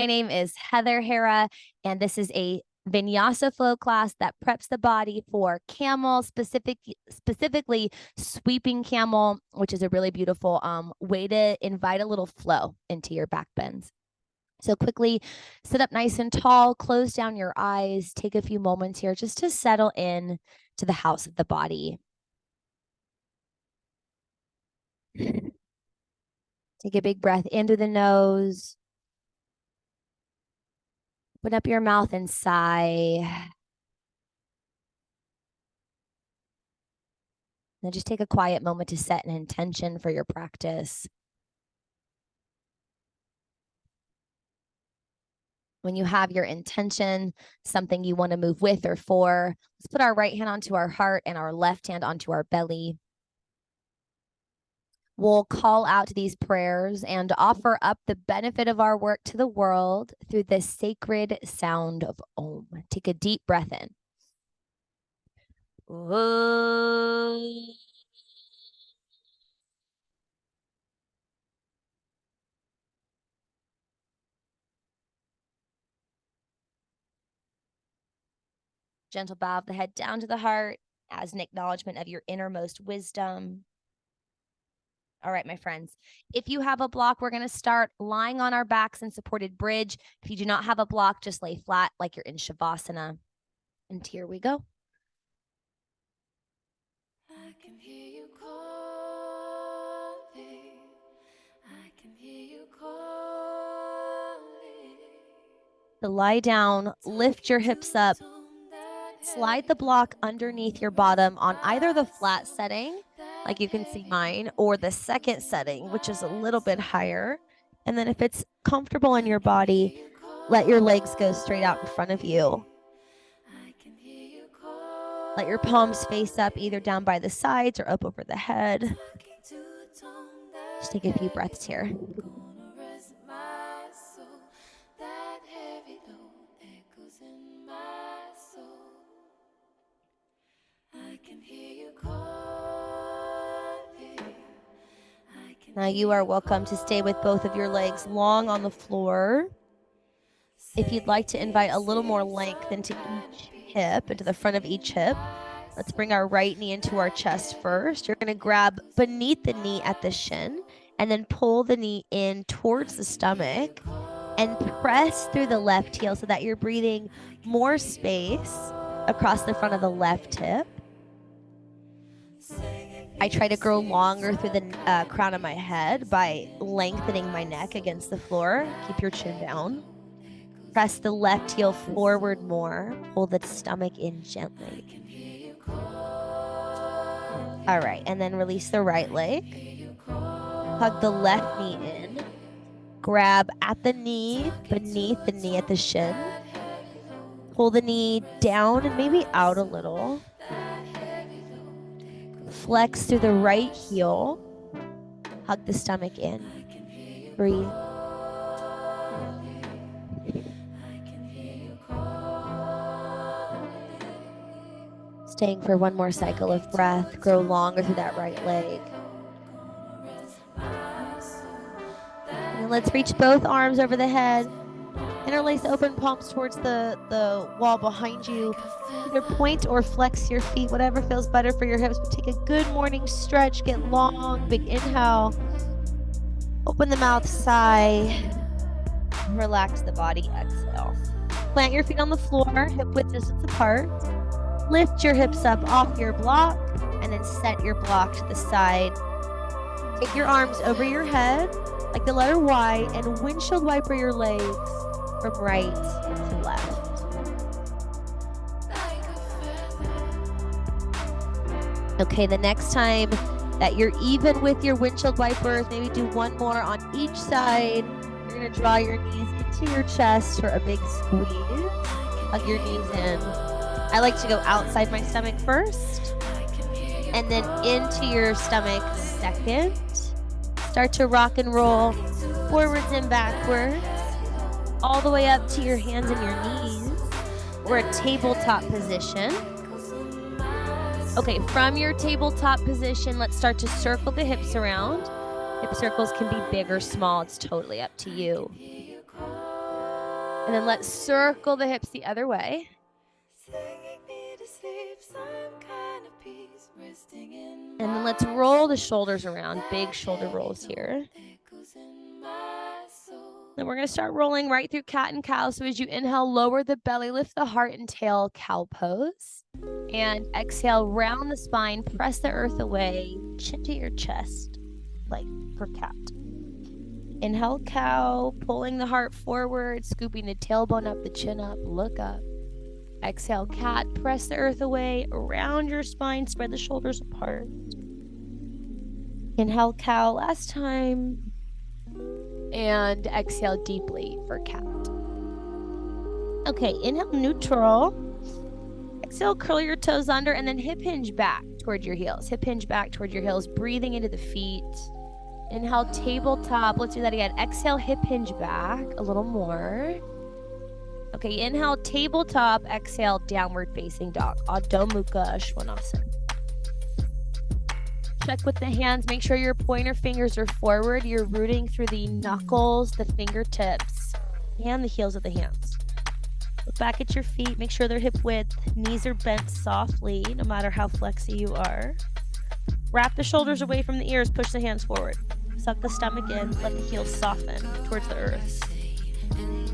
My name is Heather Hara, and this is a Vinyasa Flow class that preps the body for Camel, specifically sweeping Camel, which is a really beautiful way to invite a little flow into your back bends. So quickly sit up nice and tall, close down your eyes, take a few moments here just to settle in to the house of the body. Take a big breath in through the nose. Open up your mouth and sigh. Then just take a quiet moment to set an intention for your practice. When you have your intention, something you want to move with or for, let's put our right hand onto our heart and our left hand onto our belly. We'll call out these prayers and offer up the benefit of our work to the world through the sacred sound of Om. Take a deep breath in. Om. Gentle bow of the head down to the heart as an acknowledgement of your innermost wisdom. All right, my friends, if you have a block, we're going to start lying on our backs in supported bridge. If you do not have a block, just lay flat like you're in Shavasana. And here we go. I can hear you calling. I can hear you calling. To lie down, lift your hips up, slide the block underneath your bottom on either the flat setting, like you can see mine, or the second setting, which is a little bit higher. And then if it's comfortable in your body, let your legs go straight out in front of you. Let your palms face up, either down by the sides or up over the head. Just take a few breaths here. Now you are welcome to stay with both of your legs long on the floor. If you'd like to invite a little more length into each hip, into the front of each hip, let's bring our right knee into our chest first. You're going to grab beneath the knee at the shin and then pull the knee in towards the stomach and press through the left heel so that you're breathing more space across the front of the left hip. I try to grow longer through the crown of my head by lengthening my neck against the floor. Keep your chin down. Press the left heel forward more. Pull the stomach in gently. All right, and then release the right leg. Hug the left knee in. Grab at the knee, beneath the knee at the shin. Pull the knee down and maybe out a little. Flex through the right heel. Hug the stomach in. Breathe. Staying for one more cycle of breath. Grow longer through that right leg. And let's reach both arms over the head. Interlace open palms towards the wall behind you. Either point or flex your feet, whatever feels better for your hips. But take a good morning stretch. Get long, big inhale. Open the mouth, sigh. Relax the body, exhale. Plant your feet on the floor, hip width distance apart. Lift your hips up off your block and then set your block to the side. Take your arms over your head like the letter Y and windshield wiper your legs from right to left. Okay, the next time that you're even with your windshield wipers, maybe do one more on each side. You're going to draw your knees into your chest for a big squeeze. Hug your knees in. I like to go outside my stomach first and then into your stomach second. Start to rock and roll forwards and backwards, all the way up to your hands and your knees, or a tabletop position. Okay, from your tabletop position, let's start to circle the hips around. Hip circles can be big or small. It's totally up to you. And then let's circle the hips the other way. And then let's roll the shoulders around, big shoulder rolls here. Then we're going to start rolling right through cat and cow. So as you inhale, lower the belly, lift the heart and tail, cow pose. And exhale, round the spine, press the earth away, chin to your chest, like for cat. Inhale, cow, pulling the heart forward, scooping the tailbone up, the chin up, look up. Exhale, cat, press the earth away, around your spine, spread the shoulders apart. Inhale, cow, last time. And exhale deeply for cat. Okay, inhale, neutral. Exhale, curl your toes under, and then hip hinge back toward your heels. Hip hinge back toward your heels, breathing into the feet. Inhale, tabletop. Let's do that again. Exhale, hip hinge back a little more. Okay, inhale, tabletop. Exhale, downward facing dog. Adho Mukha Svanasana. Check with the hands. Make sure your pointer fingers are forward. You're rooting through the knuckles, the fingertips, and the heels of the hands. Look back at your feet. Make sure they're hip width. Knees are bent softly, no matter how flexy you are. Wrap the shoulders away from the ears. Push the hands forward. Suck the stomach in. Let the heels soften towards the earth.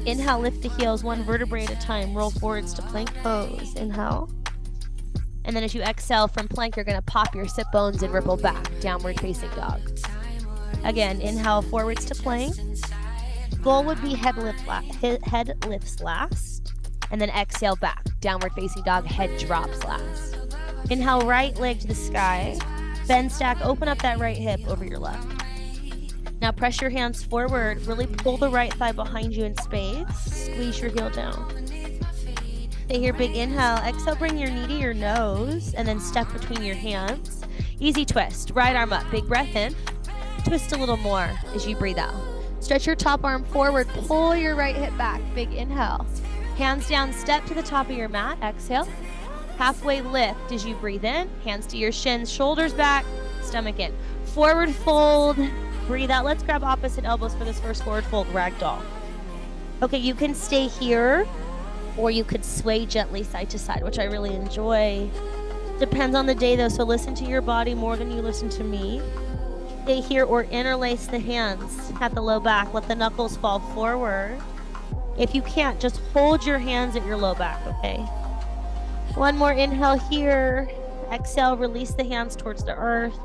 Inhale, lift the heels one vertebrae at a time. Roll forwards to plank pose. Inhale. And then as you exhale from plank, you're going to pop your sit bones and ripple back. Downward facing dog. Again, inhale forwards to plank. Goal would be head lifts last. And then exhale back. Downward facing dog, head drops last. Inhale, right leg to the sky. Bend, stack, open up that right hip over your left. Now press your hands forward. Really pull the right thigh behind you in space. Squeeze your heel down. Stay here, big inhale. Exhale, bring your knee to your nose. And then step between your hands. Easy twist. Right arm up. Big breath in. Twist a little more as you breathe out. Stretch your top arm forward. Pull your right hip back. Big inhale. Hands down. Step to the top of your mat. Exhale. Halfway lift as you breathe in. Hands to your shins. Shoulders back. Stomach in. Forward fold. Breathe out. Let's grab opposite elbows for this first forward fold, ragdoll. Okay, you can stay here or you could sway gently side to side, which I really enjoy. Depends on the day though, so listen to your body more than you listen to me. Stay here or interlace the hands at the low back. Let the knuckles fall forward. If you can't, just hold your hands at your low back, okay? One more inhale here. Exhale, release the hands towards the earth.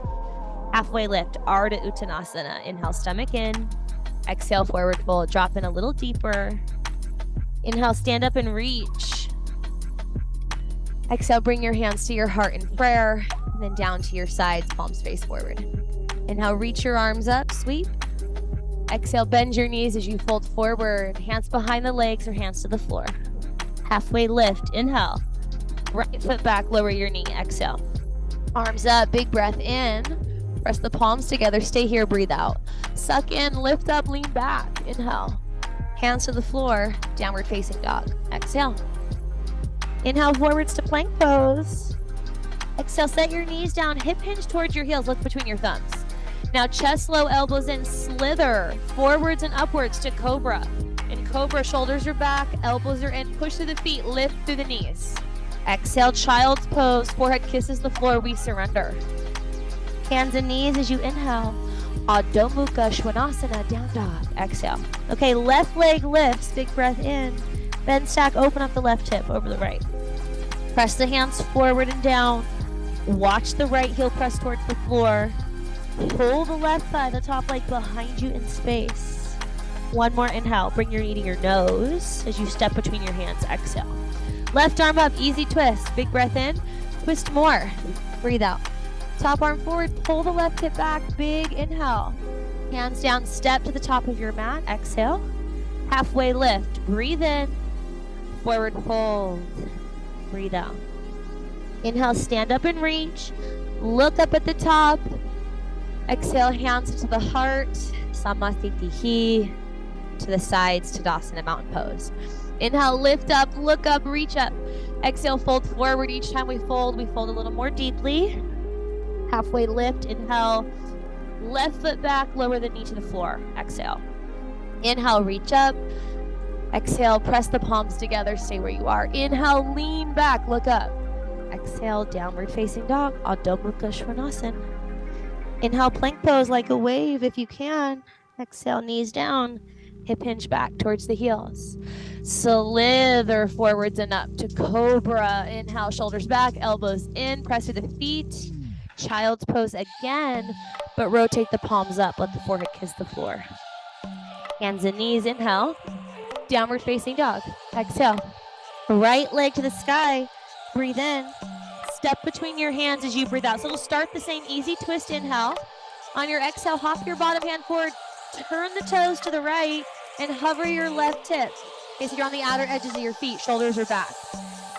Halfway lift, Ardha Uttanasana. Inhale, stomach in. Exhale, forward fold. Drop in a little deeper. Inhale, stand up and reach. Exhale, bring your hands to your heart in prayer. And then down to your sides, palms face forward. Inhale, reach your arms up, sweep. Exhale, bend your knees as you fold forward. Hands behind the legs or hands to the floor. Halfway lift, inhale. Right foot back, lower your knee, exhale. Arms up, big breath in. Press the palms together, stay here, breathe out. Suck in, lift up, lean back, inhale. Hands to the floor, downward facing dog, exhale. Inhale forwards to plank pose. Exhale, set your knees down, hip hinge towards your heels, look between your thumbs. Now chest low, elbows in, slither forwards and upwards to cobra. In cobra, shoulders are back, elbows are in, push through the feet, lift through the knees. Exhale, child's pose, forehead kisses the floor, we surrender. Hands and knees as you inhale. Adho Mukha Svanasana, down dog, exhale. Okay, left leg lifts, big breath in. Bend, stack, open up the left hip over the right. Press the hands forward and down. Watch the right heel press towards the floor. Pull the left thigh, the top leg behind you in space. One more inhale, bring your knee to your nose as you step between your hands, exhale. Left arm up, easy twist, big breath in. Twist more, breathe out. Top arm forward, pull the left hip back, big inhale. Hands down, step to the top of your mat, exhale. Halfway lift, breathe in. Forward fold, breathe out. Inhale, stand up and reach. Look up at the top. Exhale, hands to the heart. Samasthiti. To the sides, Tadasana, mountain pose. Inhale, lift up, look up, reach up. Exhale, fold forward. Each time we fold a little more deeply. Halfway lift, inhale. Left foot back, lower the knee to the floor. Exhale. Inhale, reach up. Exhale, press the palms together, stay where you are. Inhale, lean back, look up. Exhale, downward facing dog, Adho Mukha Svanasana. Inhale, plank pose like a wave if you can. Exhale, knees down, hip hinge back towards the heels. Slither forwards and up to cobra. Inhale, shoulders back, elbows in, press through the feet. Child's pose again, but rotate the palms up, let the forehead kiss the floor. Hands and knees, inhale. Downward facing dog. Exhale. Right leg to the sky. Breathe in. Step between your hands as you breathe out. So we'll start the same easy twist inhale. On your exhale, hop your bottom hand forward. Turn the toes to the right and hover your left hip. Okay, so you're on the outer edges of your feet. Shoulders are back.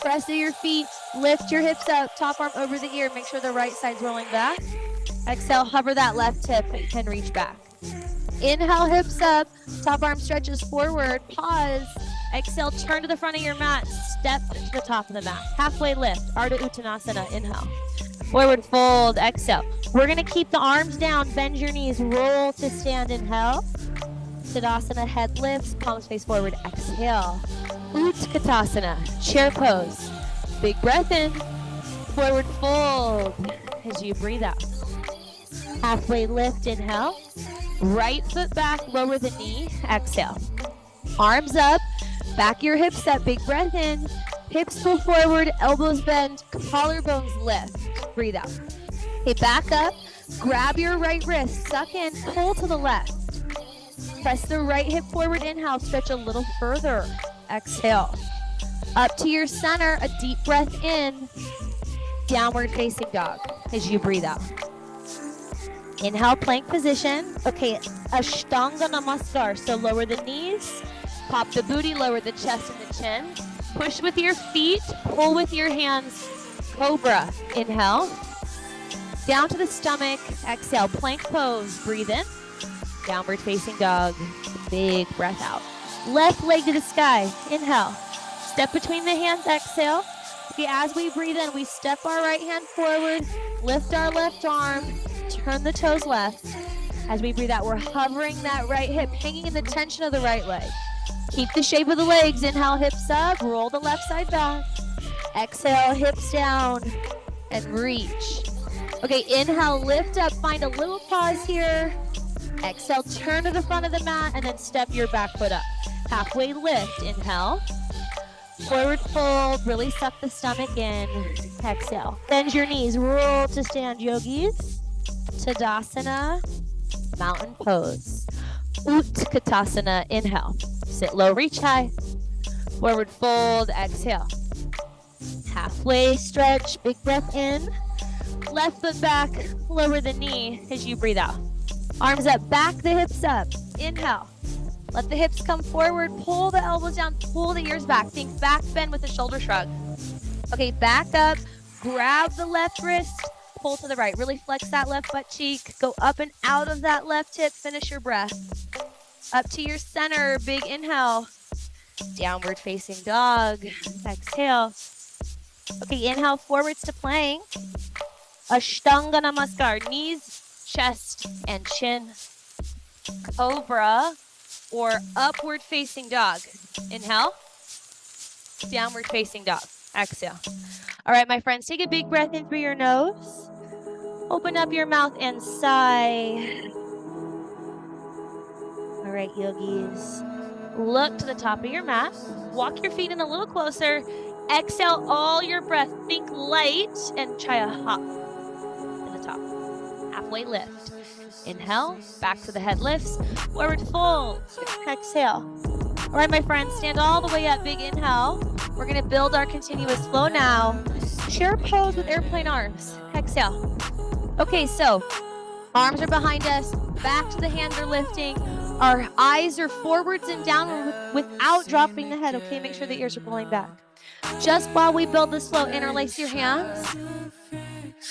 Press through your feet. Lift your hips up. Top arm over the ear. Make sure the right side's rolling back. Exhale, hover that left hip and reach back. Inhale, hips up. Top arm stretches forward. Pause. Exhale, turn to the front of your mat. Step to the top of the mat. Halfway lift. Ardha Uttanasana. Inhale. Forward fold. Exhale. We're going to keep the arms down. Bend your knees. Roll to stand. Inhale. Tadasana. Head lifts. Palms face forward. Exhale. Utkatasana. Chair pose. Big breath in. Forward fold as you breathe out. Halfway lift. Inhale. Right foot back, lower the knee, exhale. Arms up, back your hips up, big breath in. Hips pull forward, elbows bend, collarbones lift. Breathe out. Okay, back up, grab your right wrist, suck in, pull to the left. Press the right hip forward, inhale, stretch a little further. Exhale. Up to your center, a deep breath in. Downward facing dog as you breathe out. Inhale, plank position. Okay, Ashtanga Namaskar. So lower the knees, pop the booty, lower the chest and the chin. Push with your feet, pull with your hands. Cobra. Inhale. Down to the stomach. Exhale, plank pose. Breathe in. Downward facing dog. Big breath out. Left leg to the sky. Inhale. Step between the hands. Exhale. Okay, as we breathe in, we step our right hand forward, lift our left arm, turn the toes left. As we breathe out, we're hovering that right hip, hanging in the tension of the right leg. Keep the shape of the legs. Inhale, hips up, roll the left side back. Exhale, hips down, and reach. Okay, inhale, lift up, find a little pause here. Exhale, turn to the front of the mat, and then step your back foot up. Halfway lift, inhale. Forward fold, really suck the stomach in. Exhale. Bend your knees, roll to stand, yogis. Tadasana, mountain pose. Utkatasana, inhale. Sit low, reach high. Forward fold, exhale. Halfway stretch, big breath in. Left foot back, lower the knee as you breathe out. Arms up, back the hips up. Inhale. Let the hips come forward, pull the elbows down, pull the ears back. Think back bend with a shoulder shrug. Okay, back up, grab the left wrist, pull to the right. Really flex that left butt cheek. Go up and out of that left hip, finish your breath. Up to your center, big inhale. Downward facing dog, exhale. Okay, inhale, forwards to plank. Ashtanga Namaskar, knees, chest, and chin. Cobra, or upward facing dog. Inhale. Downward facing dog. Exhale. All right, my friends, take a big breath in through your nose. Open up your mouth and sigh. All right, yogis. Look to the top of your mat. Walk your feet in a little closer. Exhale all your breath. Think light and try a hop to the top. Halfway lift. Inhale, back to the head lifts, forward fold, exhale. All right, my friends, stand all the way up, big inhale. We're gonna build our continuous flow now. Chair pose with airplane arms, exhale. Okay, so arms are behind us, back to the hands are lifting. Our eyes are forwards and downward without dropping the head, okay? Make sure the ears are pulling back. Just while we build this flow, interlace your hands.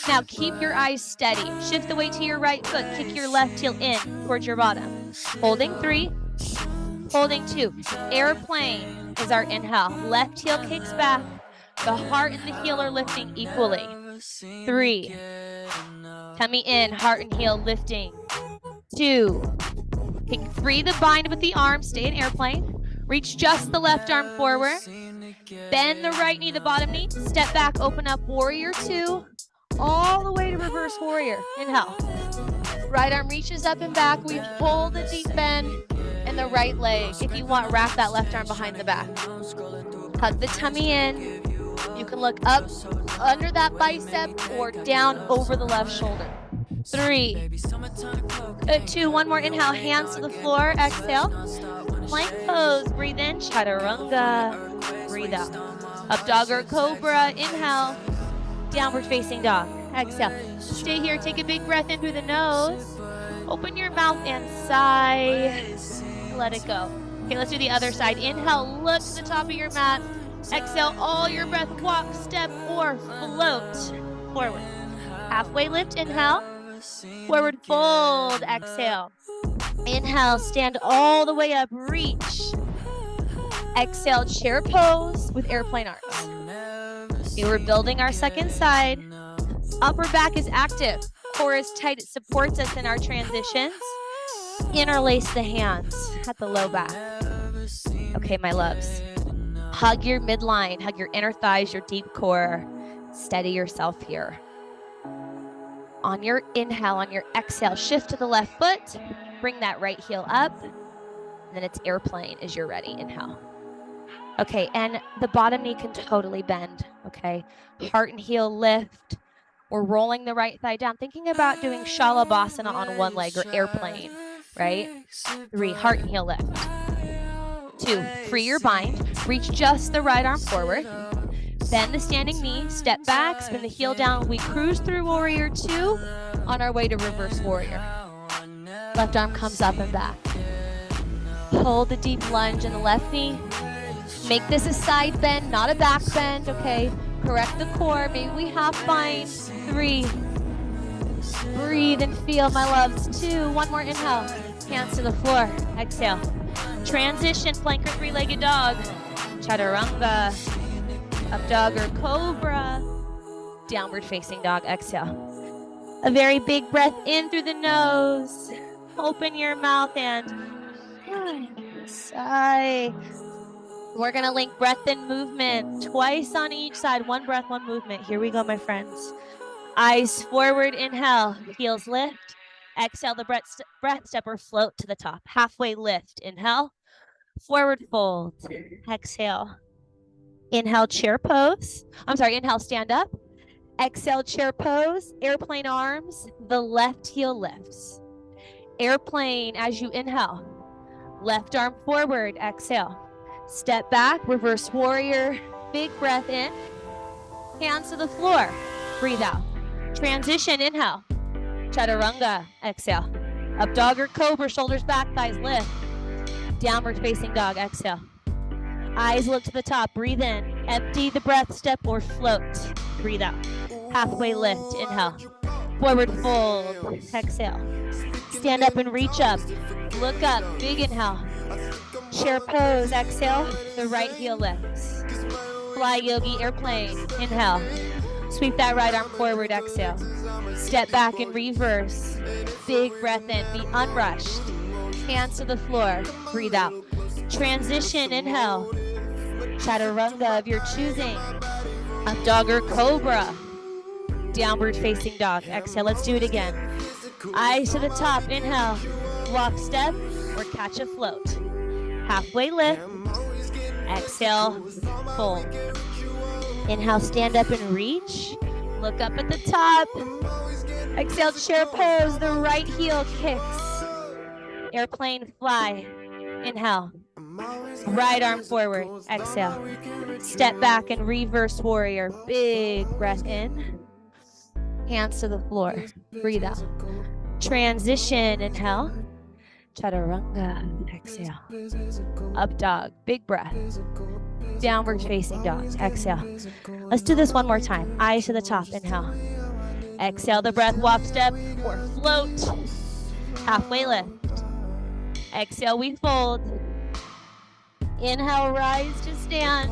Now keep your eyes steady. Shift the weight to your right foot. Kick your left heel in towards your bottom. Holding 3, holding 2. Airplane is our inhale. Left heel kicks back. The heart and the heel are lifting equally. 3. Tummy in, heart and heel lifting. 2. Kick 3 the bind with the arm. Stay in airplane. Reach just the left arm forward. Bend the right knee, the bottom knee. Step back, open up, warrior two. All the way to reverse warrior. Inhale. Right arm reaches up and back. We hold the deep bend in the right leg. If you want, wrap that left arm behind the back. Hug the tummy in. You can look up under that bicep or down over the left shoulder. 3, 2, one more. Inhale, hands to the floor. Exhale. Plank pose. Breathe in. Chaturanga. Breathe out. Up dog or cobra. Inhale. Downward facing dog. Exhale. Stay here. Take a big breath in through the nose. Open your mouth and sigh. Let it go. Okay, let's do the other side. Inhale. Look to the top of your mat. Exhale. All your breath. Walk, step, or float forward. Halfway lift. Inhale. Forward fold. Exhale. Inhale. Stand all the way up. Reach. Exhale. Chair pose with airplane arms. Okay, we're building our second side. Upper back is active. Core is tight. It supports us in our transitions. Interlace the hands at the low back. Okay, my loves. Hug your midline. Hug your inner thighs, your deep core. Steady yourself here. On your inhale, on your exhale, shift to the left foot. Bring that right heel up. And then it's airplane as you're ready. Inhale. Okay, and the bottom knee can totally bend, okay? Heart and heel lift. We're rolling the right thigh down, thinking about doing Shalabhasana on one leg or airplane, right? 3, heart and heel lift. 2, free your bind. Reach just the right arm forward. Bend the standing knee, step back, spin the heel down. We cruise through warrior 2 on our way to reverse warrior. Left arm comes up and back. Hold the deep lunge in the left knee. Make this a side bend, not a back bend, okay? Correct the core. Maybe we half bind. 3. Breathe and feel, my loves. 2. One more inhale. Hands to the floor. Exhale. Transition, plank or three-legged dog. Chaturanga. Up dog or cobra. Downward facing dog. Exhale. A very big breath in through the nose. Open your mouth and sigh. We're going to link breath and movement twice on each side. One breath, one movement. Here we go, my friends. Eyes forward, inhale. Heels lift. Exhale, the breath step or float to the top. Halfway lift. Inhale. Forward fold. Exhale. Inhale, chair pose. Inhale, stand up. Exhale, chair pose. Airplane arms. The left heel lifts. Airplane as you inhale. Left arm forward. Exhale. Step back, reverse warrior, big breath in, hands to the floor, breathe out. Transition, inhale, chaturanga, exhale. Up dog or cobra, shoulders back, thighs lift. Downward facing dog, exhale. Eyes look to the top, breathe in. Empty the breath, step or float, breathe out. Halfway lift, inhale. Forward fold, exhale. Stand up and reach up. Look up, big inhale. Chair pose, exhale, the right heel lifts. Fly yogi, airplane, inhale. Sweep that right arm forward, exhale. Step back and reverse. Big breath in, be unrushed. Hands to the floor, breathe out. Transition, inhale. Chaturanga of your choosing. Up dog or cobra. Downward facing dog, exhale, let's do it again. Eyes to the top, inhale. Walk, step, or catch a float. Halfway lift. Exhale, fold. Inhale, stand up and reach. Look up at the top. Exhale, chair pose. The right heel kicks. Airplane fly. Inhale. Right arm forward. Exhale. Step back and reverse warrior. Big breath in. Hands to the floor. Breathe out. Transition. Inhale. Chaturanga, exhale. Up dog, big breath. Downward facing dog, exhale. Let's do this one more time. Eyes to the top, inhale. Exhale the breath, walk, step, or float. Halfway lift. Exhale, we fold. Inhale, rise to stand.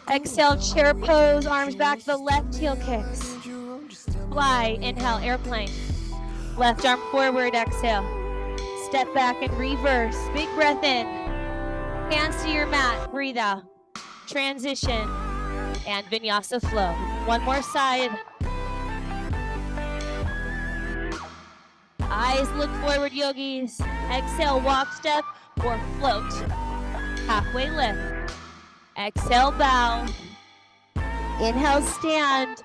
Exhale, chair pose, arms back, the left heel kicks. Fly, inhale, airplane. Left arm forward, exhale. Step back and reverse. Big breath in. Hands to your mat, breathe out. Transition and Vinyasa Flow. One more side. Eyes look forward, yogis. Exhale, walk, step, or float. Halfway lift. Exhale, bow. Inhale, stand.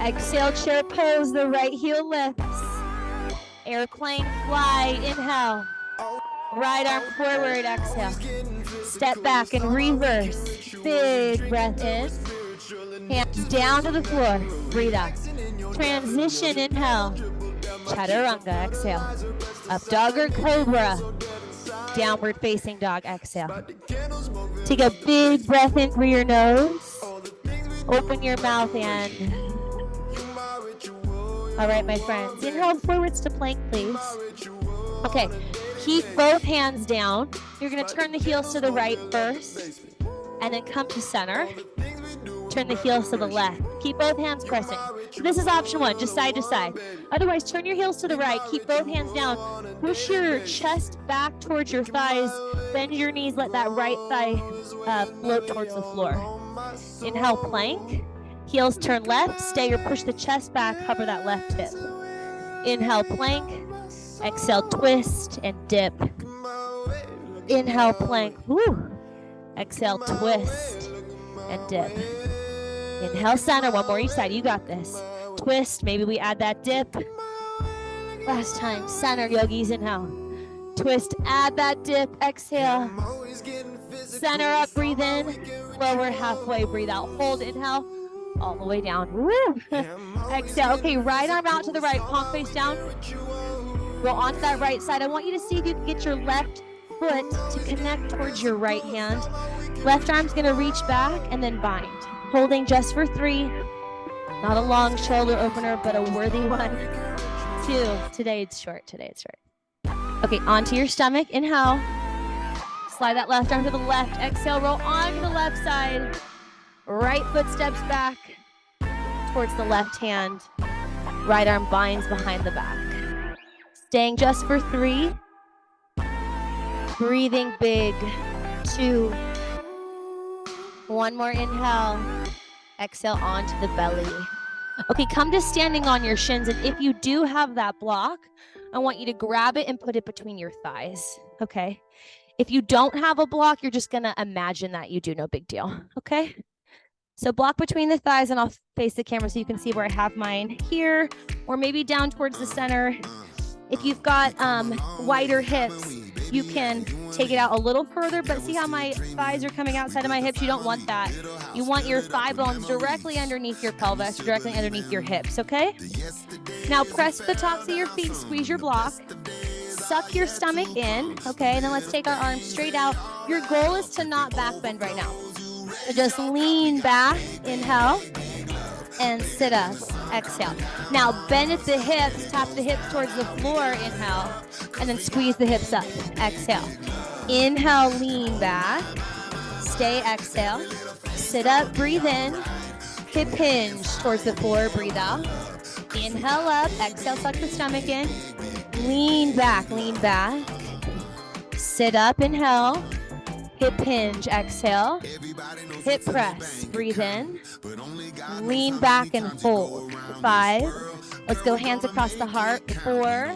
Exhale, chair pose, the right heel lifts. Airplane fly, inhale. Right arm forward, exhale. Step back and reverse. Big breath in. Hands down to the floor, breathe out. Transition, inhale. Chaturanga, exhale. Up dog or cobra. Downward facing dog, exhale. Take a big breath in through your nose. Open your mouth and... All right, my friends. Inhale forwards to plank, please. Okay, keep both hands down. You're gonna turn the heels to the right first, and then come to center. Turn the heels to the left. Keep both hands pressing. So this is option one, just side to side. Otherwise, turn your heels to the right. Keep both hands down. Push your chest back towards your thighs. Bend your knees. Let that right thigh float towards the floor. Inhale, plank. Heels turn left. Stay or push the chest back. Hover that left hip. Inhale, plank. Exhale, twist and dip. Inhale, plank. Woo. Exhale, twist and dip. Inhale, center. One more each side. You got this. Twist. Maybe we add that dip. Last time. Center, yogis. Inhale. Twist. Add that dip. Exhale. Center up. Breathe in. Lower halfway. Breathe out. Hold. Inhale. All the way down. Woo. Exhale. Okay, right arm out to the right. Palm face down. Go onto that right side. I want you to see if you can get your left foot to connect towards your right hand. Left arm's gonna reach back and then bind. Holding just for 3. Not a long shoulder opener, but a worthy one. 2. Today it's short. Okay, onto your stomach. Inhale. Slide that left arm to the left. Exhale, roll onto the left side. Right foot steps back towards the left hand. Right arm binds behind the back. Staying just for 3. Breathing big. 2. One more inhale. Exhale onto the belly. Okay, come to standing on your shins. And if you do have that block, I want you to grab it and put it between your thighs. Okay? If you don't have a block, you're just going to imagine that you do. No big deal. Okay? So block between the thighs, and I'll face the camera so you can see where I have mine here, or maybe down towards the center. If you've got wider hips, you can take it out a little further, but see how my thighs are coming outside of my hips? You don't want that. You want your thigh bones directly underneath your pelvis, directly underneath your hips, okay? Now press the tops of your feet, squeeze your block, suck your stomach in, okay? And then let's take our arms straight out. Your goal is to not back bend right now. So just lean back, inhale, and sit up, exhale. Now bend at the hips, tap the hips towards the floor, inhale, and then squeeze the hips up, exhale. Inhale, lean back, stay, exhale, sit up, breathe in, hip hinge towards the floor, breathe out. Inhale up, exhale, suck the stomach in, lean back, sit up, inhale, hip hinge, exhale, hip press, breathe in, lean back and hold. 5, let's go hands across the heart. 4,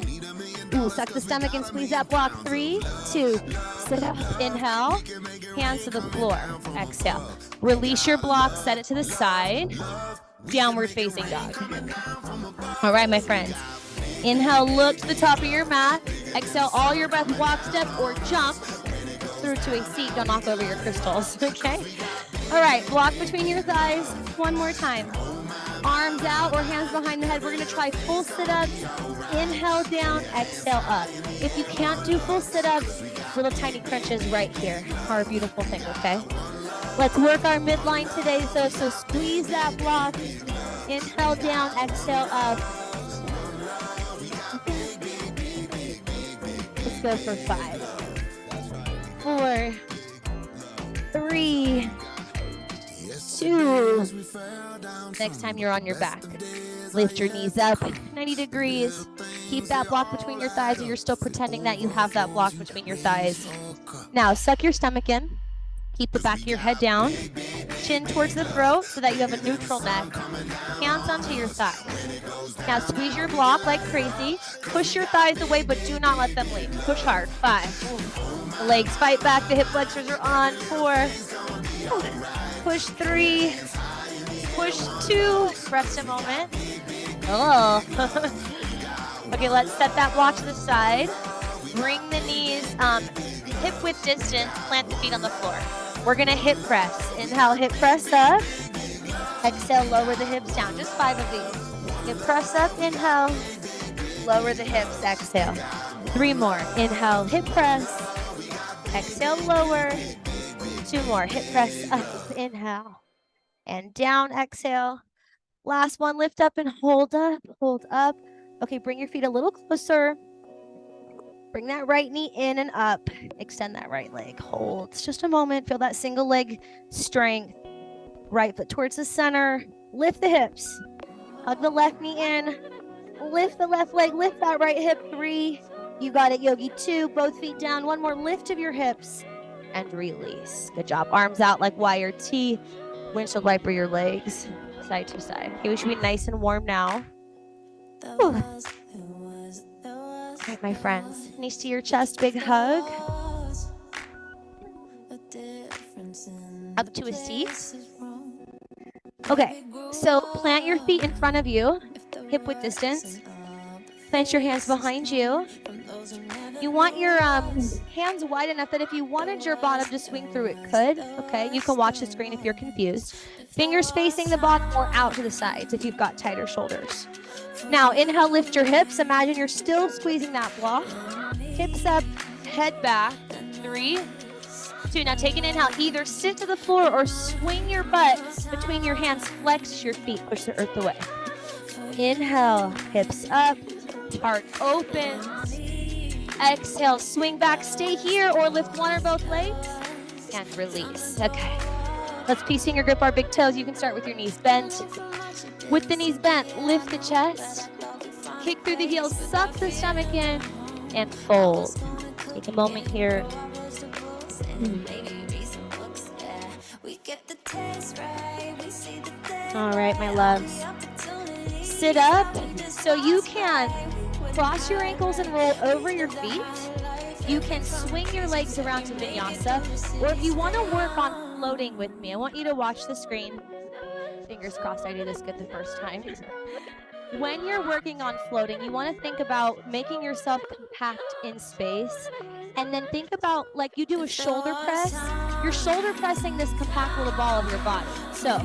suck the stomach and squeeze that block. 3, 2, sit up, inhale, hands to the floor, exhale. Release your block, set it to the side, downward facing dog. All right, my friends. Inhale, look to the top of your mat. Exhale, all your breath, walk, step, or jump through to a seat. Don't knock over your crystals, okay? All right, block between your thighs. One more time. Arms out or hands behind the head. We're gonna try full sit-ups. Inhale down, exhale up. If you can't do full sit-ups, little tiny crunches right here are a beautiful thing, okay? Let's work our midline today. So squeeze that block. Inhale down, exhale up. Let's go for 5, 4, 3, 2. Next time you're on your back, lift your knees up 90 degrees. keep that block between your thighs, or you're still pretending that you have that block between your thighs. Now, suck your stomach in. Keep the back of your head down. Chin towards the throat so that you have a neutral neck. Hands onto your thighs. Now, squeeze your block like crazy. Push your thighs away, but do not let them leave. Push hard. 5. The legs fight back. The hip flexors are on. 4. Push 3. Push 2. Rest a moment. Oh. Okay, let's set that block to the side. Bring the knees hip width distance. Plant the feet on the floor. We're gonna hip press. Inhale, hip press up. Exhale, lower the hips down. Just 5 of these. Hip press up, inhale. Lower the hips, exhale. 3 more. Inhale, hip press. Exhale, lower. 2 more. Hip press up, inhale. And down, exhale. Last one, lift up and hold up, hold up. Okay, bring your feet a little closer. Bring that right knee in and up. Extend that right leg. Hold. It's just a moment. Feel that single leg strength. Right foot towards the center. Lift the hips. Hug the left knee in. Lift the left leg. Lift that right hip. 3. You got it, Yogi. 2. Both feet down. 1 more lift of your hips. And release. Good job. Arms out like wire T. Windshield wiper your legs. Side to side. Okay, we should be nice and warm now. All right, my friends. Knees to your chest, big hug. Up to a seat. Okay, so plant your feet in front of you, hip width distance. Plant your hands behind you. You want your hands wide enough that if you wanted your bottom to swing through, it could. Okay, you can watch the screen if you're confused. Fingers facing the bottom or out to the sides if you've got tighter shoulders. Now, inhale, lift your hips. Imagine you're still squeezing that block. Hips up, head back. 3, 2. Now take an inhale. Either sit to the floor or swing your butt between your hands. Flex your feet. Push the earth away. Inhale, hips up. Heart opens. Exhale, swing back. Stay here or lift one or both legs. And release. Okay. Let's peace finger grip our big toes. You can start with your knees bent. With the knees bent, lift the chest. Kick through the heels. Suck the stomach in. And fold. Take a moment here. All right, my loves. Sit up so you can cross your ankles and roll over your feet. You can swing your legs around to vinyasa. Or if you want to work on floating with me, I want you to watch the screen. Fingers crossed I do this good the first time. When you're working on floating, you want to think about making yourself compact in space. And then think about, like you do a shoulder press, you're shoulder pressing this compact little ball of your body. So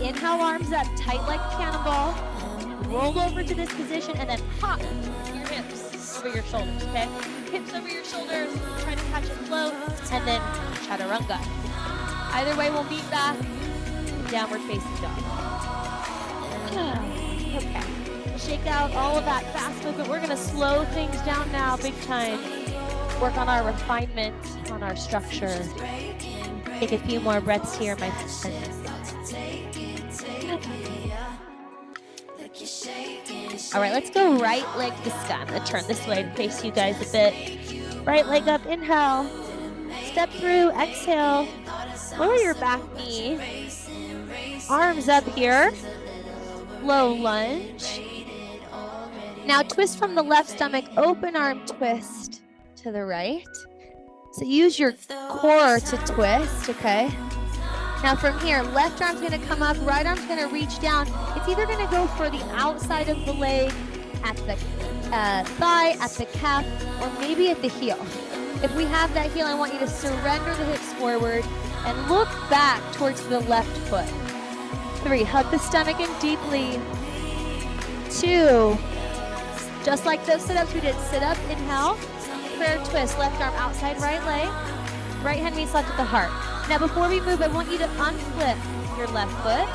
inhale, arms up, tight like a cannonball. Roll over to this position and then pop your hips over your shoulders, okay? Hips over your shoulders, try to catch and float, and then chaturanga. Either way, we'll meet back in downward facing dog. Okay, shake out all of that fast movement. We're gonna slow things down now, big time. Work on our refinement, on our structure. Take a few more breaths here, my friends. All right, let's go right leg to the sky. I'm gonna turn this way to face you guys a bit. Right leg up, inhale. Step through, exhale. Lower your back knee. Arms up here. Low lunge. Now twist from the left stomach, open arm twist to the right. So use your core to twist, okay? Now from here, left arm's gonna come up, right arm's gonna reach down. It's either gonna go for the outside of the leg, at the thigh, at the calf, or maybe at the heel. If we have that heel, I want you to surrender the hips forward and look back towards the left foot. 3, hug the stomach in deeply. 2, just like those sit-ups we did, sit up, inhale, prayer twist, left arm outside right leg, right hand meets left at the heart. Now before we move, I want you to unflip your left foot,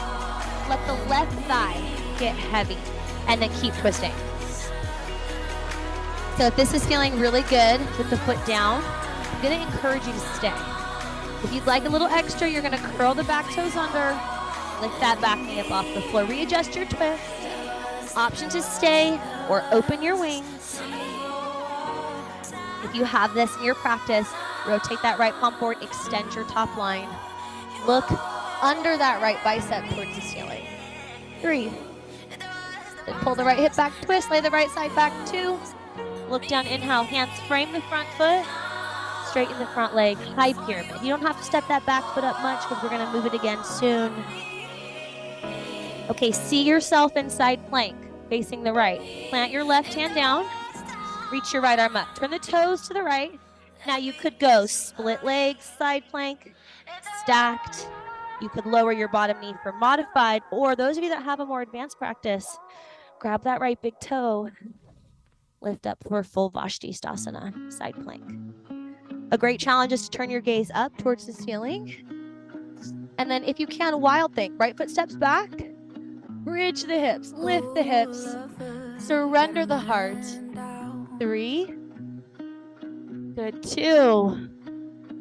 let the left thigh get heavy, and then keep twisting. So if this is feeling really good with the foot down, I'm gonna encourage you to stay. If you'd like a little extra, you're gonna curl the back toes under, lift that back knee up off the floor, readjust your twist, Option to stay or open your wings. If you have this in your practice, rotate that right palm forward, extend your top line. Look under that right bicep towards the ceiling. 3. Then pull the right hip back, twist, lay the right side back. 2. Look down, inhale, hands frame the front foot, straighten the front leg, high pyramid. You don't have to step that back foot up much because we're gonna move it again soon. Okay, see yourself in side plank, facing the right. Plant your left hand down, reach your right arm up. Turn the toes to the right. Now you could go split legs, side plank, stacked. You could lower your bottom knee for modified, or those of you that have a more advanced practice, grab that right big toe, lift up for full Vashisthasana, side plank. A great challenge is to turn your gaze up towards the ceiling. And then if you can, wild thing, right foot steps back, bridge the hips, lift the hips, surrender the heart. 3. Good. 2.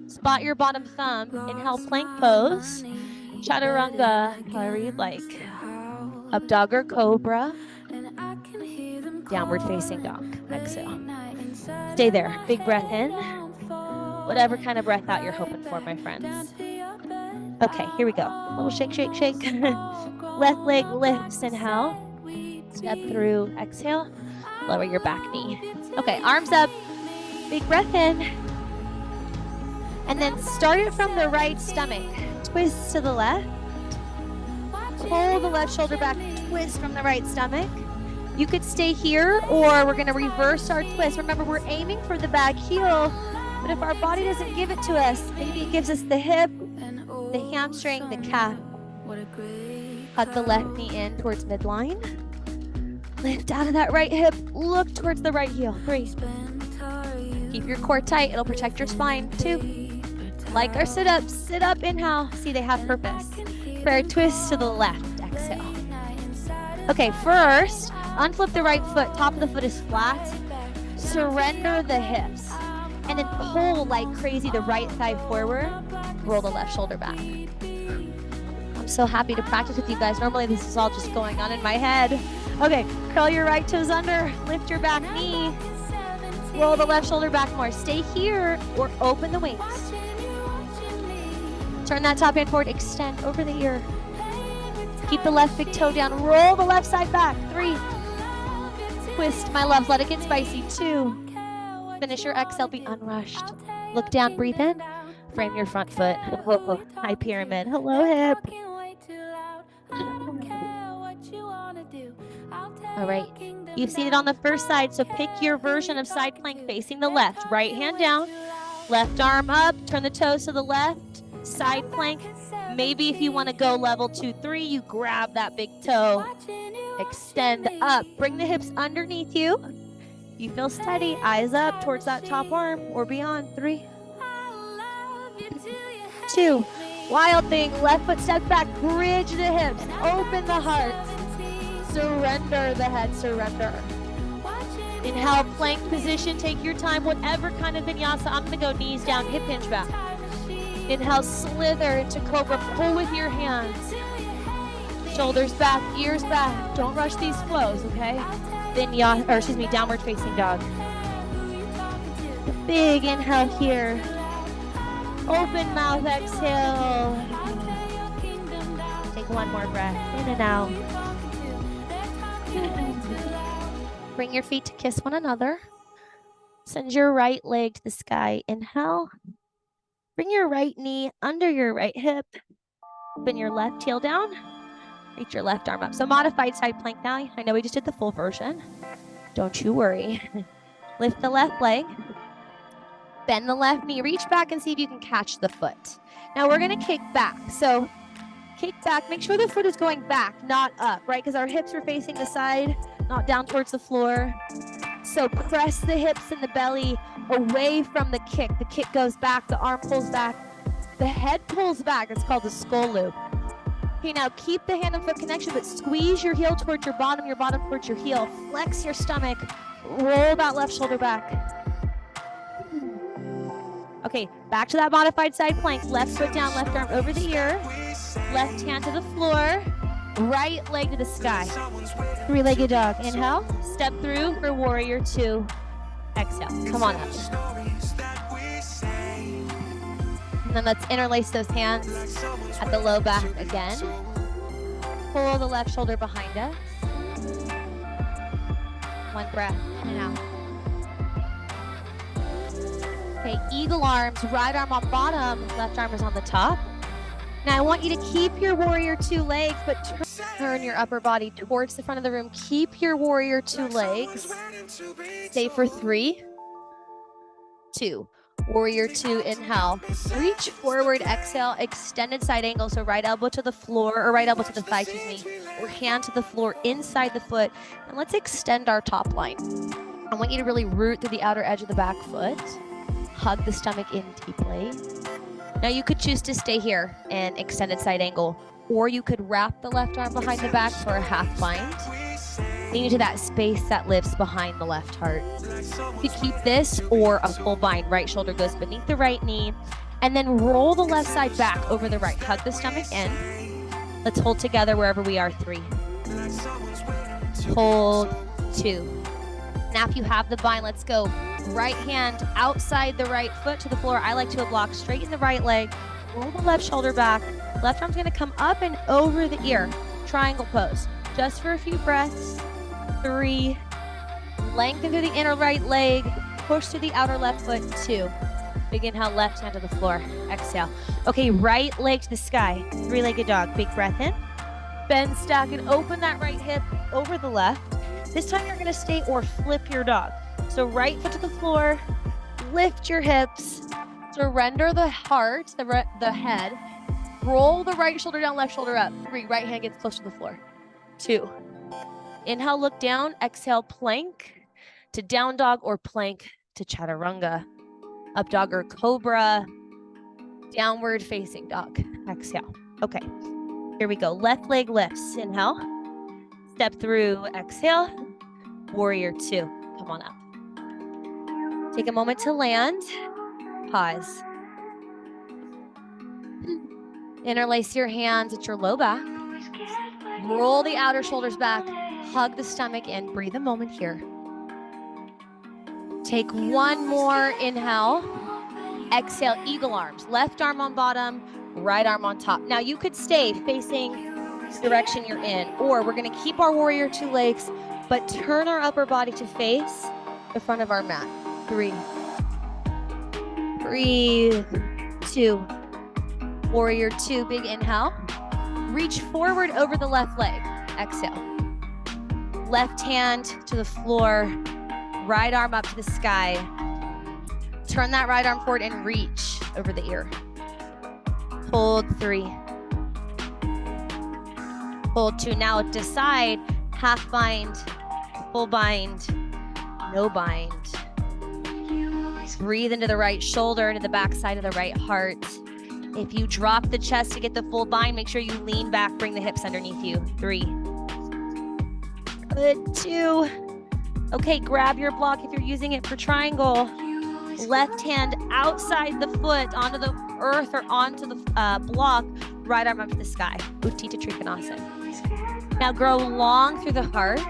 Spot your bottom thumb, inhale, plank pose, chaturanga, however you'd like. Up dog or cobra, downward facing dog, exhale. Stay there, big breath in. Whatever kind of breath out you're hoping for, my friends. Okay, here we go. A little shake, shake, shake. Left leg lifts, inhale. Step through, exhale. Lower your back knee. Okay, arms up, big breath in. And then start it from the right stomach. Twist to the left. Pull the left shoulder back, twist from the right stomach. You could stay here, or we're gonna reverse our twist. Remember, we're aiming for the back heel, but if our body doesn't give it to us, maybe it gives us the hip, the hamstring, the calf. Hug the left knee in towards midline. Lift out of that right hip, look towards the right heel. 3. Keep your core tight, it'll protect your spine. 2. Like our sit-ups, sit up, inhale. See, they have purpose. Prayer twist to the left, exhale. Okay, first, unflip the right foot, top of the foot is flat. Surrender the hips. And then pull like crazy the right thigh forward. Roll the left shoulder back. I'm so happy to practice with you guys. Normally this is all just going on in my head. Okay, curl your right toes under, lift your back knee. Roll the left shoulder back more. Stay here or open the wings. Turn that top hand forward, extend over the ear. Keep the left big toe down, roll the left side back. 3. Twist, my love, let it get spicy. 2. Finish your exhale, be unrushed. Look down, breathe in. Frame your front foot. Whoa, high pyramid. Hello, hip. All right, you've seen it on the first side, so pick your version of side plank facing the left. Right hand down, left arm up, turn the toes to the left, side plank. Maybe if you want to go level 2, 3, you grab that big toe, extend up, bring the hips underneath you. You feel steady, eyes up towards that top arm or beyond. 3, 2, wild thing, left foot step back, bridge the hips, open the heart, surrender the head, surrender. Inhale, plank position, take your time, whatever kind of vinyasa. I'm gonna go knees down, hip hinge back. Inhale, slither into cobra, pull with your hands. Shoulders back, ears back. Don't rush these flows, okay? Downward facing dog. Big inhale here. Open mouth, exhale. Take one more breath, in and out. Bring your feet to kiss one another. Send your right leg to the sky. Inhale. Bring your right knee under your right hip. Open your left heel down. Reach your left arm up. So modified side plank now. I know we just did the full version. Don't you worry. Lift the left leg. Bend the left knee. Reach back and see if you can catch the foot. Now we're going to kick back. So kick back. Make sure the foot is going back, not up, right? Because our hips are facing the side, not down towards the floor. So press the hips and the belly away from the kick. The kick goes back. The arm pulls back. The head pulls back. It's called the skull loop. Okay, now keep the hand and foot connection, but squeeze your heel towards your bottom towards your heel. Flex your stomach. Roll that left shoulder back. Okay, back to that modified side plank. Left foot down, left arm over the ear. Left hand to the floor. Right leg to the sky. Three-legged dog. Inhale. Step through for warrior two. Exhale. Come on up. And then let's interlace those hands at the low back again. Pull the left shoulder behind us. One breath in and out. Okay, eagle arms, right arm on bottom, left arm is on the top. Now I want you to keep your warrior two legs, but turn your upper body towards the front of the room. Keep your warrior two legs. Stay for 3, 2. Warrior two, inhale. Reach forward, exhale, extended side angle. So right elbow to the floor, or right elbow to the thigh, excuse me, or hand to the floor inside the foot. And let's extend our top line. I want you to really root through the outer edge of the back foot. Hug the stomach in deeply. Now you could choose to stay here in extended side angle, or you could wrap the left arm behind the back for a half bind, leaning to that space that lifts behind the left heart. You could keep this or a full bind. Right shoulder goes beneath the right knee, and then roll the left side back over the right. Hug the stomach in. Let's hold together wherever we are. 3. Hold. 2. Now if you have the bind, let's go. Right hand outside the right foot to the floor. I like to block. Straighten the right leg. Roll the left shoulder back. Left arm's gonna come up and over the ear. Triangle pose. Just for a few breaths. 3. Lengthen through the inner right leg. Push through the outer left foot. 2. Big inhale, left hand to the floor. Exhale. Okay, right leg to the sky. Three-legged dog. Big breath in. Bend, stack, and open that right hip over the left. This time you're gonna stay or flip your dog. So right foot to the floor, lift your hips, surrender the heart, the head, roll the right shoulder down, left shoulder up. 3, right hand gets close to the floor. 2, inhale, look down, exhale, plank to down dog or plank to chaturanga. Up dog or cobra, downward facing dog. Exhale. Okay, here we go. Left leg lifts, inhale, step through, exhale, warrior two. Come on up. Take a moment to land, pause. Interlace your hands at your low back. Roll the outer shoulders back, hug the stomach in, breathe a moment here. Take one more inhale, exhale, eagle arms, left arm on bottom, right arm on top. Now you could stay facing the direction you're in, or we're gonna keep our warrior two legs, but turn our upper body to face the front of our mat. 3, breathe, 2, warrior two, big inhale. Reach forward over the left leg, exhale. Left hand to the floor, right arm up to the sky. Turn that right arm forward and reach over the ear. Hold 3. Hold 2. Now decide, half bind, full bind, no bind. Breathe into the right shoulder, into the back side of the right heart. If you drop the chest to get the full bind, make sure you lean back, bring the hips underneath you. 3. Good. 2. Okay, grab your block if you're using it for triangle. Left hand outside the foot onto the earth or onto the block. Right arm up to the sky. Utthita Trikonasana. Now grow long through the heart.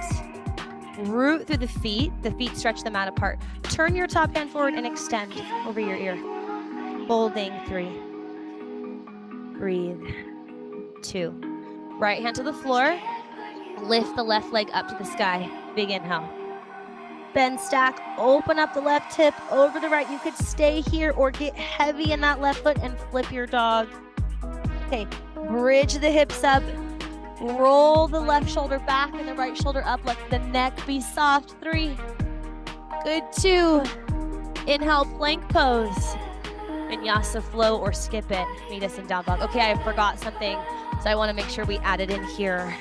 Root through the feet. The feet stretch them out apart. Turn your top hand forward and extend over your ear. Holding 3. Breathe. 2. Right hand to the floor. Lift the left leg up to the sky. Big inhale. Bend, stack, open up the left hip over the right. You could stay here or get heavy in that left foot and flip your dog. Okay, bridge the hips up. Roll the left shoulder back and the right shoulder up. Let the neck be soft. 3. Good. 2. Inhale, plank pose. Vinyasa flow or skip it. Meet us in down dog. Okay, I forgot something, so I want to make sure we add it in here.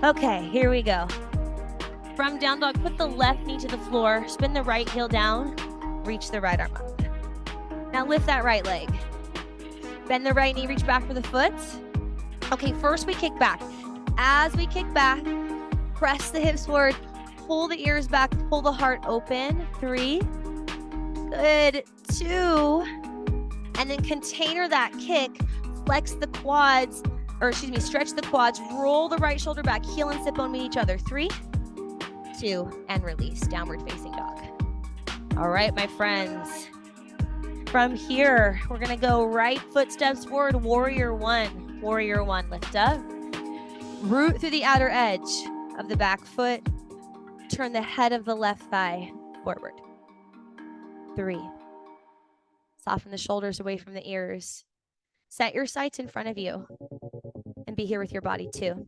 Okay, here we go. From down dog, put the left knee to the floor, spin the right heel down, reach the right arm up. Now lift that right leg. Bend the right knee, reach back for the foot. Okay, first we kick back. As we kick back, press the hips forward, pull the ears back, pull the heart open. 3. Good. 2. And then container that kick, flex the quads, stretch the quads, roll the right shoulder back, heel and sit bone meet each other. 3, 2, and release, downward facing dog. All right, my friends. From here, we're gonna go right foot steps forward, warrior one. Warrior one, lift up. Root through the outer edge of the back foot. Turn the head of the left thigh forward. 3. Soften the shoulders away from the ears. Set your sights in front of you and be here with your body too.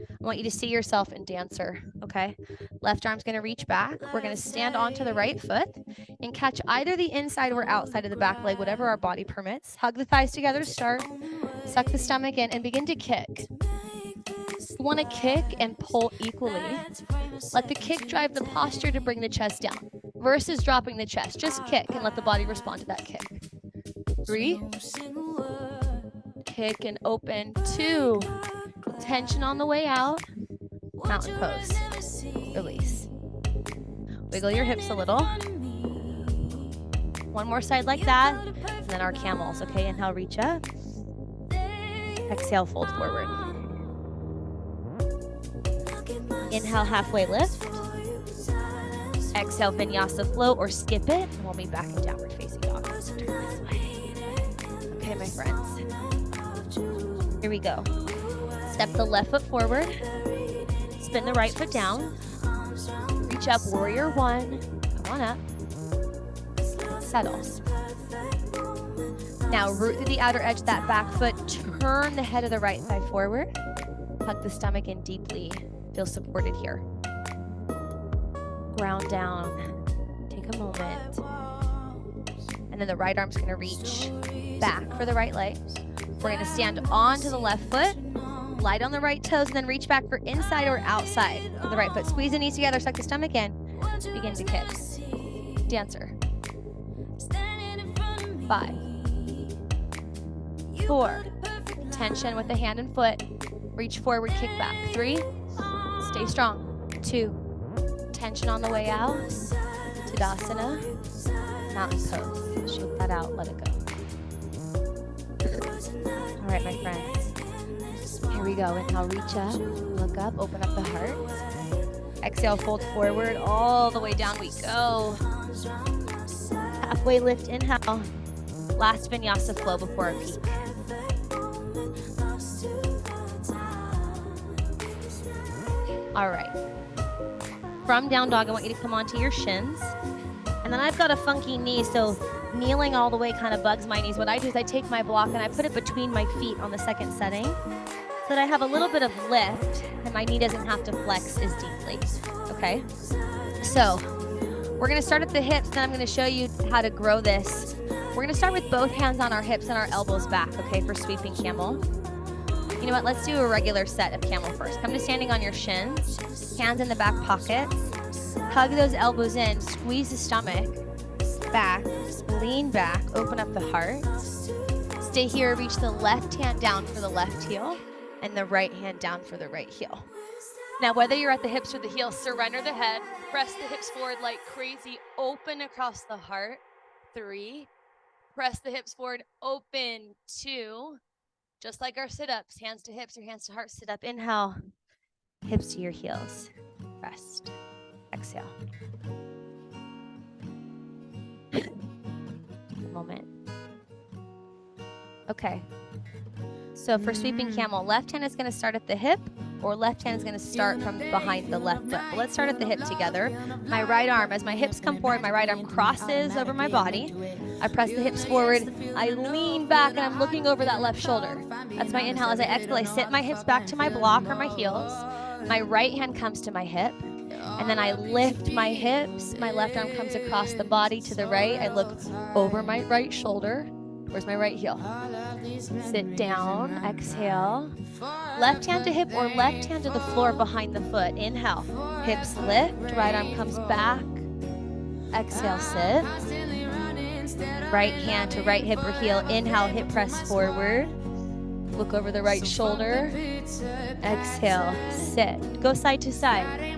I want you to see yourself in dancer, okay? Left arm's gonna reach back. We're gonna stand onto the right foot and catch either the inside or outside of the back leg, whatever our body permits. Hug the thighs together to start. Suck the stomach in and begin to kick. You wanna kick and pull equally. Let the kick drive the posture to bring the chest down versus dropping the chest. Just kick and let the body respond to that kick. 3. Kick and open. 2. Tension on the way out. Mountain pose. Release. Wiggle your hips a little. One more side like that. And then our camels. Okay, inhale, reach up. Exhale, fold forward. Inhale, halfway lift. Exhale, Vinyasa Flow or skip it. And we'll meet back in downward facing dog. So turn this way. Okay, my friends. Here we go. Step the left foot forward. Spin the right foot down. Reach up, warrior one. Come on up. Settle. Now root through the outer edge of that back foot. Turn the head of the right thigh forward. Hug the stomach in deeply. Feel supported here. Ground down. Take a moment. And then the right arm's gonna reach back for the right leg. We're gonna stand onto the left foot. Light on the right toes and then reach back for inside or outside of the right foot. Squeeze the knees together, suck the stomach in. Begin to kick. Dancer. 5. 4. Tension with the hand and foot. Reach forward, kick back. 3. Stay strong. 2. Tension on the way out. Tadasana. Mountain pose. Shake that out, let it go. All right, my friends. Here we go. Inhale, reach up, look up, open up the heart. Exhale, fold forward, all the way down we go. Halfway lift, inhale. Last Vinyasa Flow before a peak. All right. From down dog, I want you to come onto your shins. And then I've got a funky knee, so kneeling all the way kind of bugs my knees. What I do is I take my block and I put it between my feet on the second setting so that I have a little bit of lift and my knee doesn't have to flex as deeply, okay? So we're gonna start at the hips, then I'm gonna show you how to grow this. We're gonna start with both hands on our hips and our elbows back, okay, for sweeping camel. You know what, let's do a regular set of camel first. Come to standing on your shins, hands in the back pockets. Hug those elbows in, squeeze the stomach back, lean back, open up the heart. Stay here, reach the left hand down for the left heel and the right hand down for the right heel. Now, whether you're at the hips or the heels, surrender the head, press the hips forward like crazy, open across the heart. 3, press the hips forward, open. 2, just like our sit-ups, hands to hips or hands to heart, sit up, inhale, hips to your heels, rest. Exhale. Moment. Okay. So for sweeping camel, left hand is going to start at the hip, or left hand is going to start from behind the left foot. But let's start at the hip together. My right arm, as my hips come forward, my right arm crosses over my body. I press the hips forward. I lean back, and I'm looking over that left shoulder. That's my inhale. As I exhale, I sit my hips back to my block or my heels. My right hand comes to my hip. And then I lift my hips. My left arm comes across the body to the right. I look over my right shoulder. Where's my right heel? Sit down, exhale. Left hand to hip or left hand to the floor behind the foot. Inhale, hips lift, right arm comes back. Exhale, sit. Right hand to right hip or heel. Inhale, hip press forward. Look over the right shoulder. Exhale, sit. Go side to side.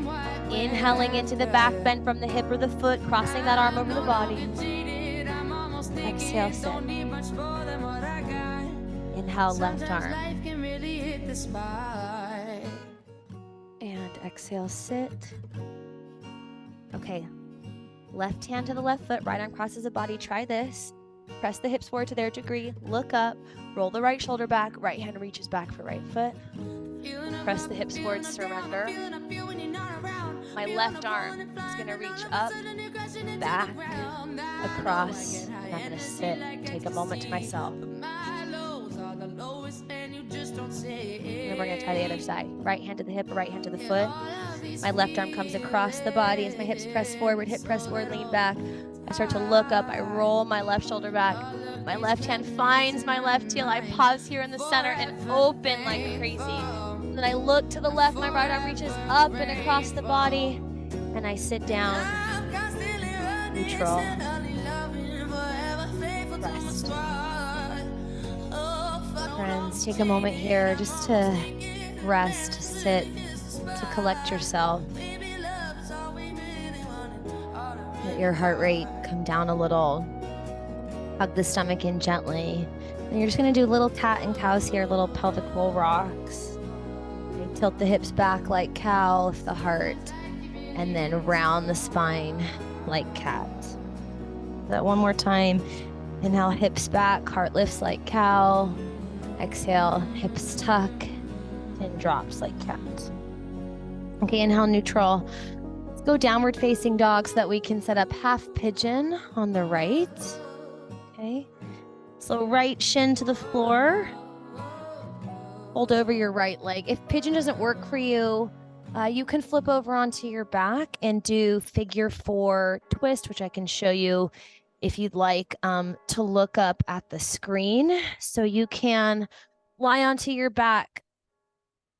Inhaling into the back bend from the hip or the foot, crossing that arm over the body. Exhale, sit. Inhale, left arm. And exhale, sit. Okay. Left hand to the left foot, right arm crosses the body. Try this. Press the hips forward to their degree. Look up. Roll the right shoulder back. Right hand reaches back for right foot. Press the hips forward, surrender. My left arm is going to reach up, back, across, and I'm going to sit. Take a moment to myself. And then we're going to try the other side. Right hand to the hip, right hand to the foot. My left arm comes across the body as my hips press forward, hip press forward, lean back. I start to look up. I roll my left shoulder back. My left hand finds my left heel. I pause here in the center and open like crazy. And then I look to the left. My right arm reaches up and across the body. And I sit down, neutral, rest. Friends, take a moment here just to rest, sit, to collect yourself. Let your heart rate come down a little. Hug the stomach in gently. And you're just going to do little cat and cows here, little pelvic roll rocks. Okay, tilt the hips back like cow, lift the heart, and then round the spine like cat. That one more time. Inhale, hips back, heart lifts like cow. Exhale, hips tuck, and drops like cat. Okay, inhale, neutral. Let's go downward facing dog so that we can set up half pigeon on the right. Okay, so right shin to the floor. Hold over your right leg. If pigeon doesn't work for you, you can flip over onto your back and do figure 4 twist, which I can show you if you'd like to look up at the screen. So you can lie onto your back,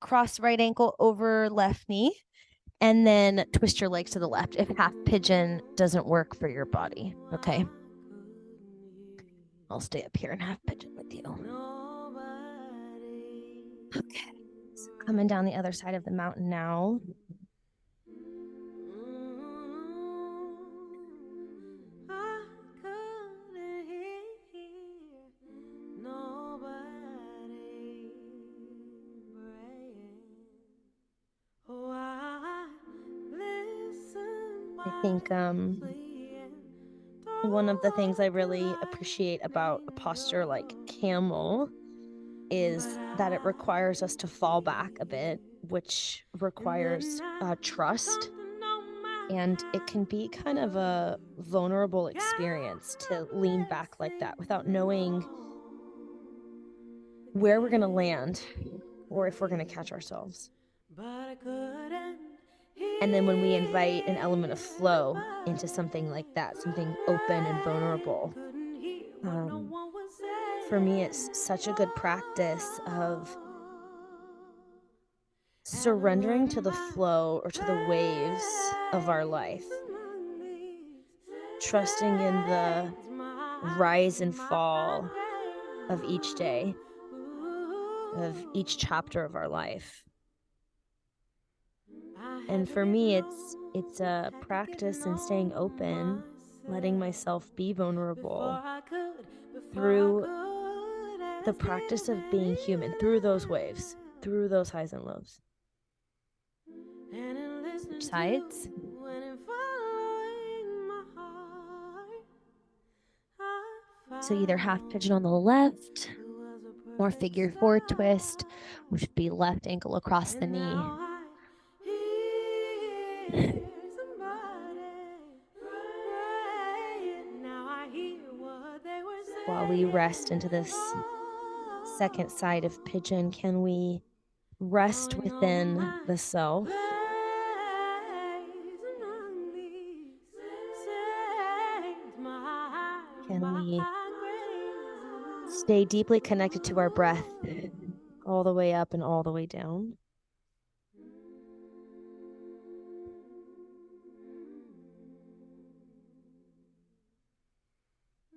cross right ankle over left knee, and then twist your legs to the left if half pigeon doesn't work for your body, okay? I'll stay up here and half pigeon with you. Okay, so coming down the other side of the mountain now. I think one of the things I really appreciate about a posture like Camel is that it requires us to fall back a bit, which requires trust. And it can be kind of a vulnerable experience to lean back like that without knowing where we're going to land or if we're going to catch ourselves. And then when we invite an element of flow into something like that, something open and vulnerable, for me, it's such a good practice of surrendering to the flow or to the waves of our life, trusting in the rise and fall of each day, of each chapter of our life. And for me, it's a practice in staying open, letting myself be vulnerable through the practice of being human, through those waves, through those highs and lows. Which sides? So either half pigeon on the left or figure 4 twist, which would be left ankle across the knee. While we rest into this second side of pigeon, can we rest within the self? Can we stay deeply connected to our breath all the way up and all the way down?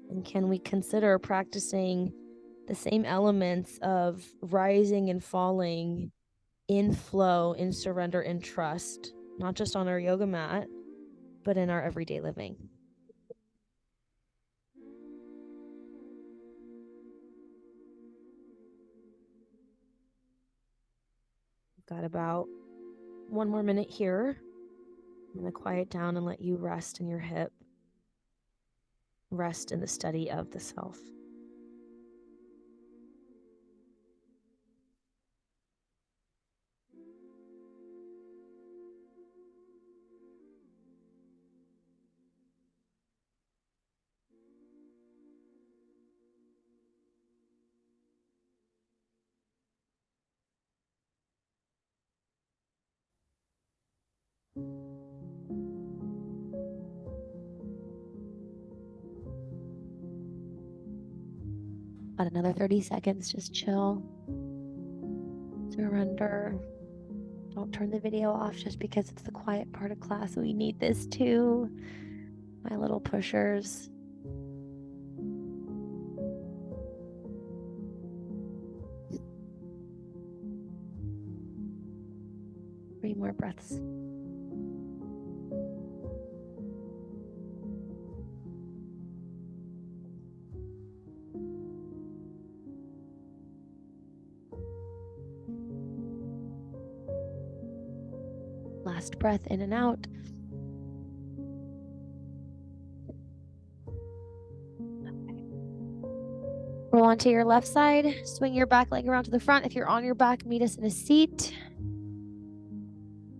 And can we consider practicing the same elements of rising and falling in flow, in surrender, in trust, not just on our yoga mat, but in our everyday living? Got about 1 more minute here. I'm going to quiet down and let you rest in your hip. Rest in the study of the self. About another 30 seconds, just chill. Surrender. Don't turn the video off just because it's the quiet part of class. We need this too, my little pushers. Three more breaths. Last breath in and out. Roll onto your left side. Swing your back leg around to the front. If you're on your back, meet us in a seat.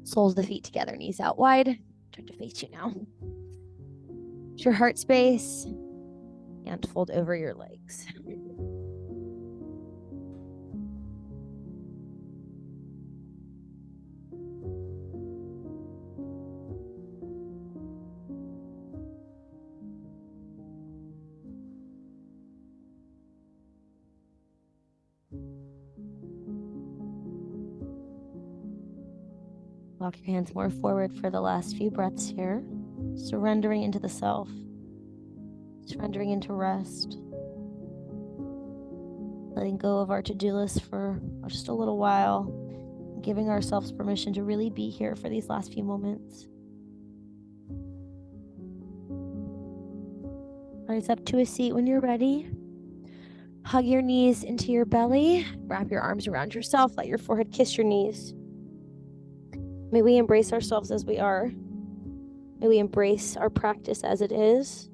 Soles of the feet together, knees out wide. Turn to face you now. Your heart space and fold over your legs. Walk your hands more forward for the last few breaths here. Surrendering into the self. Surrendering into rest. Letting go of our to-do list for just a little while. Giving ourselves permission to really be here for these last few moments. Rise up to a seat when you're ready. Hug your knees into your belly. Wrap your arms around yourself. Let your forehead kiss your knees. May we embrace ourselves as we are. May we embrace our practice as it is.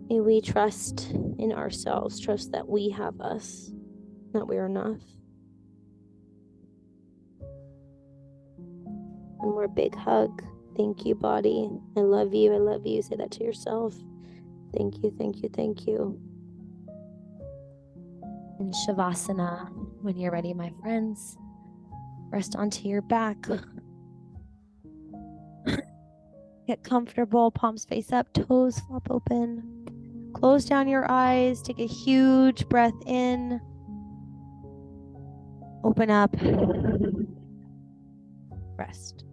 May we trust in ourselves, trust that we have us, that we are enough. One more big hug. Thank you, body. I love you. I love you. Say that to yourself. Thank you, thank you, thank you. In Shavasana, when you're ready, my friends, rest onto your back. Get comfortable, palms face up, toes flop open. Close down your eyes, take a huge breath in. Open up. Rest.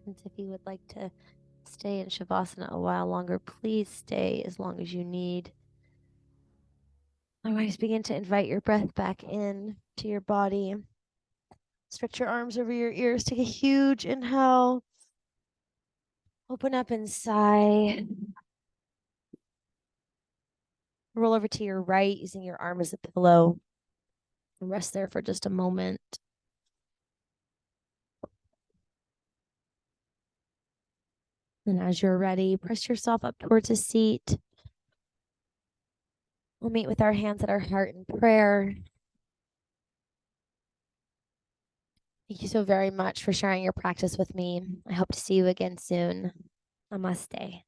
And if you would like to stay in Shavasana a while longer, please stay as long as you need. Otherwise, begin to invite your breath back in to your body. Stretch your arms over your ears. Take a huge inhale. Open up and sigh. Roll over to your right using your arm as a pillow. And rest there for just a moment. And as you're ready, press yourself up towards a seat. We'll meet with our hands at our heart in prayer. Thank you so very much for sharing your practice with me. I hope to see you again soon. Namaste.